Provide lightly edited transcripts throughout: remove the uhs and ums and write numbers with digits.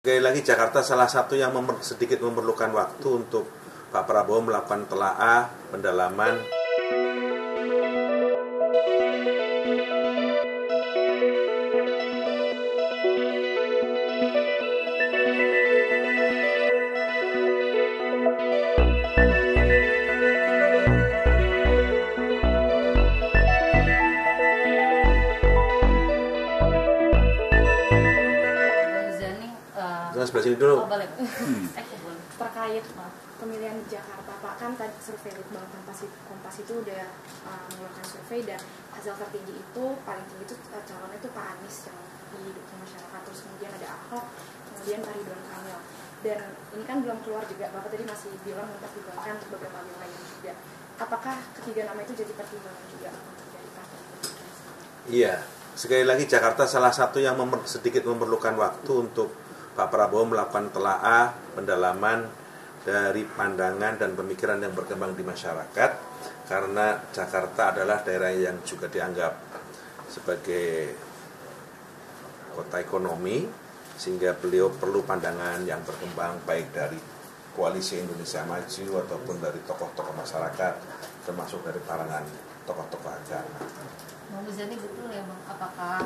Sekali lagi Jakarta salah satu yang sedikit memerlukan waktu untuk Pak Prabowo melakukan telaah, pendalaman. Sebelah sini dulu. Terkait pemilihan di Jakarta, Pak, kan tadi survei Litbang Kompas itu udah mengeluarkan survei dan hasil tertinggi itu paling tinggi itu calonnya itu Pak Anies yang didukung masyarakat, terus kemudian ada Ahok, kemudian Pak Ridwan Kamil, dan ini kan belum keluar juga, Bapak tadi masih bilang untuk dibuangkan untuk beberapa wilayah juga. Apakah ketiga nama itu jadi pertimbangan juga untuk dari partai? Iya, sekali lagi Jakarta salah satu yang sedikit memerlukan waktu untuk Pak Prabowo melakukan telaah, pendalaman dari pandangan dan pemikiran yang berkembang di masyarakat, karena Jakarta adalah daerah yang juga dianggap sebagai kota ekonomi, sehingga beliau perlu pandangan yang berkembang baik dari Koalisi Indonesia Maju ataupun dari tokoh-tokoh masyarakat, termasuk dari kalangan tokoh-tokoh agama. Bang Muzani, betul ya Bang, apakah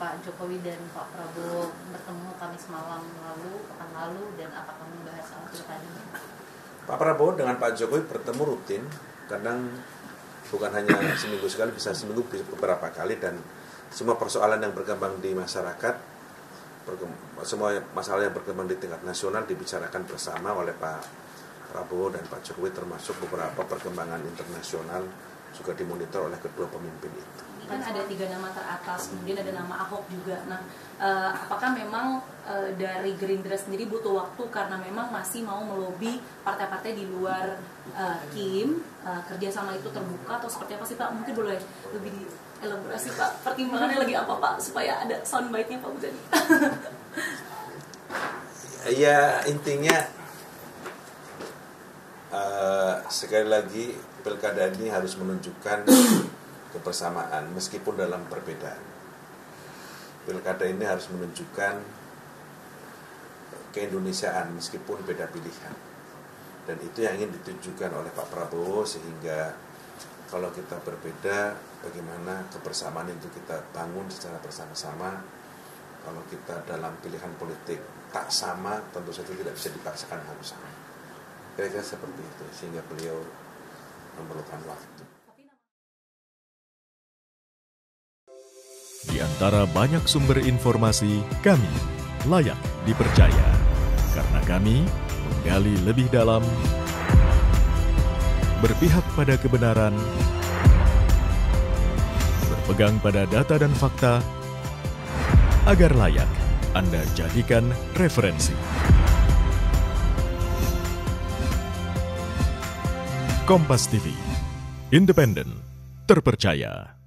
Pak Jokowi dan Pak Prabowo bertemu Kamis malam lalu, pekan lalu, dan apakah membahas soal pilkada? Pak Prabowo dengan Pak Jokowi bertemu rutin, kadang bukan hanya seminggu sekali, bisa seminggu beberapa kali, dan semua persoalan yang berkembang di masyarakat, semua masalah yang berkembang di tingkat nasional dibicarakan bersama oleh Pak Prabowo dan Pak Jokowi, termasuk beberapa perkembangan internasional juga dimonitor oleh kedua pemimpin itu. Kan ada 3 nama teratas, kemudian ada nama Ahok juga. Nah, apakah memang dari Gerindra sendiri butuh waktu karena memang masih mau melobi partai-partai di luar Kim, kerjasama itu terbuka atau seperti apa sih Pak? Mungkin boleh lebih dielaborasi Pak, pertimbangannya lagi apa Pak, supaya ada soundbite-nya Pak Muzani? Ya, intinya sekali lagi pilkada ini harus menunjukkan kebersamaan meskipun dalam perbedaan. Pilkada ini harus menunjukkan keindonesiaan meskipun beda pilihan. Dan itu yang ingin ditunjukkan oleh Pak Prabowo, sehingga kalau kita berbeda, bagaimana kebersamaan itu kita bangun secara bersama-sama. Kalau kita dalam pilihan politik tak sama, tentu saja tidak bisa dipaksakan harus sama. Kira-kira seperti itu, sehingga beliau memerlukan waktu. Di antara banyak sumber informasi, kami layak dipercaya. Karena kami menggali lebih dalam, berpihak pada kebenaran, berpegang pada data dan fakta, agar layak Anda jadikan referensi. Kompas TV, independen, terpercaya.